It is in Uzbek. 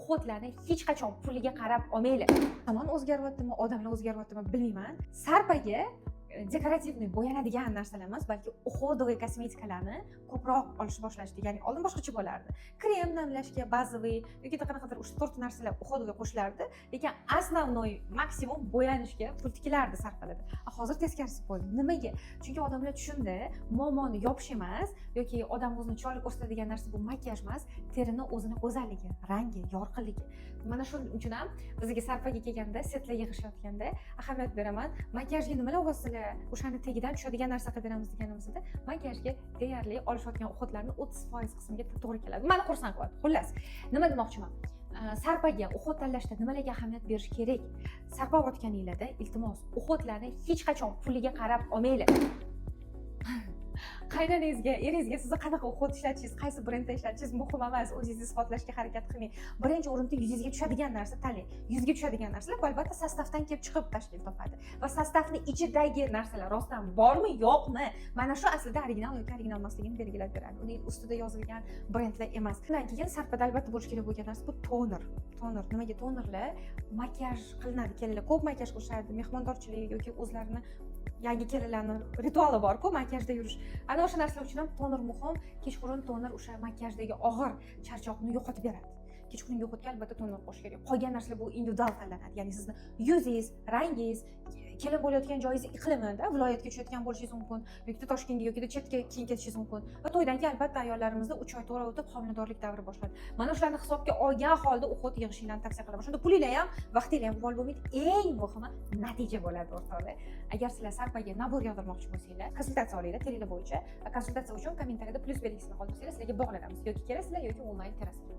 uxotlarni hech qachon puliga qarab olmanglar. Zamon o'zgaryaptimi, odamlar o'zgaryaptimi bilmayman. Sarpaga dekorativniy bo'yanadigan narsalar emas, balki uxodovый kosmetikalarni ko'proq olishni boshlashdi. Ya'ni oldin boshqacha bo'lardi. Krem namlashga bazaviy yoki qanaqadir 3-4 narsalar uxodovый qo'shilardi, lekin основной maksimum bo'yanishga pul tikilardi, sarflanadi. Hozir teskarisi bo'ldi. Nimaga? Chunki odamlar tushundi, muammoni yopish emas yoki odam o'zini chiroyli ko'rsatadigan narsa bu makiyaj emas, terini o'zini go'zalligi, rangi, yorqinligi. Mana shuning uchun ham bizga sarpaga kelganda, setlar yig'ishayotganda ahamiyat beraman. Makiyajga nimalar vositalar, o'shani tagidan tushadigan narsa qilib beramiz deganimizda, makiyajga deyarli olishayotgan uxotlarning 30% qismiga to'g'ri keladi. Meni xursand qiladi. Xullas, nima demoqchiman? Sarpaga uxot tanlashda nimalarga ahamiyat berish kerak? Sarpa olganingizda iltimos, uxotlarni hech qachon puliga qarab olmanglar. Qaynonangizga, eringizga sizni qanaqa uxot ishlatishingiz, qaysi brendda ishlatishingiz muhim emas, o'zingizni isbotlashga harakat qiling. Birinchi o'rinda yuzingizga tushadigan narsa tanlang. Yuzga tushadigan narsalar albatta sostavdan kelib chiqib tashkil topadi. Va sostavning ichidagi narsalar rostdan bormi, yo'qmi? Mana shu aslida original yoki original emasligini belgilab beradi. Uning ustida yozilgan brendlar emas. Undan keyin sarpada albatta bo'lishi kerak bo'lgan narsa bu toner. Toner. Nimaga tonerlar? Makiyaj qilinadi, kelinlar ko'p makiyaj qilishadi, mehmondorchilik yoki o'zlarini yangi kelinlarni rituali bor-ku, makiyajda yurish. Ana o'sha narsalar uchun ham toner muhim. Kechqurun toner o'sha makiyajdagi og'ir charchoqni yo'qotib beradi. Kechqurun yo'qotgan albatta toner qo'shish kerak. Qolgan narsalar bu individual tanlanadi. Ya'ni sizni yuzingiz, rangingiz, kelin bo'layotgan joyingiz iqlimida viloyatga tushayotgan bo'lishingiz mumkin, yoki Toshkentga yoki chetga keyin ketishingiz mumkin. Va to'ydan keyin albatta ayollarimizda 3 oy to'g'ri o'tib homiladorlik davri boshlanadi. Mana shularni hisobga olgan holda uxot yig'ishinglarni tavsiya qilaman. Shunda pulinglar ham, vaqtinglar ham uvol bo'lmaydi. Eng muhimi natija bo'ladi o'rtoqlar. Agar sizlar sarpaga nabor yog'dirmoqchi bo'lsanglar, konsultatsiya olinglar teri bo'yicha. Konsultatsiya uchun kommentariyada plus belgisini qoldirsanglar, sizlarga bog'lanamiz. Yoki kelasizlar yoki onlayn terasga.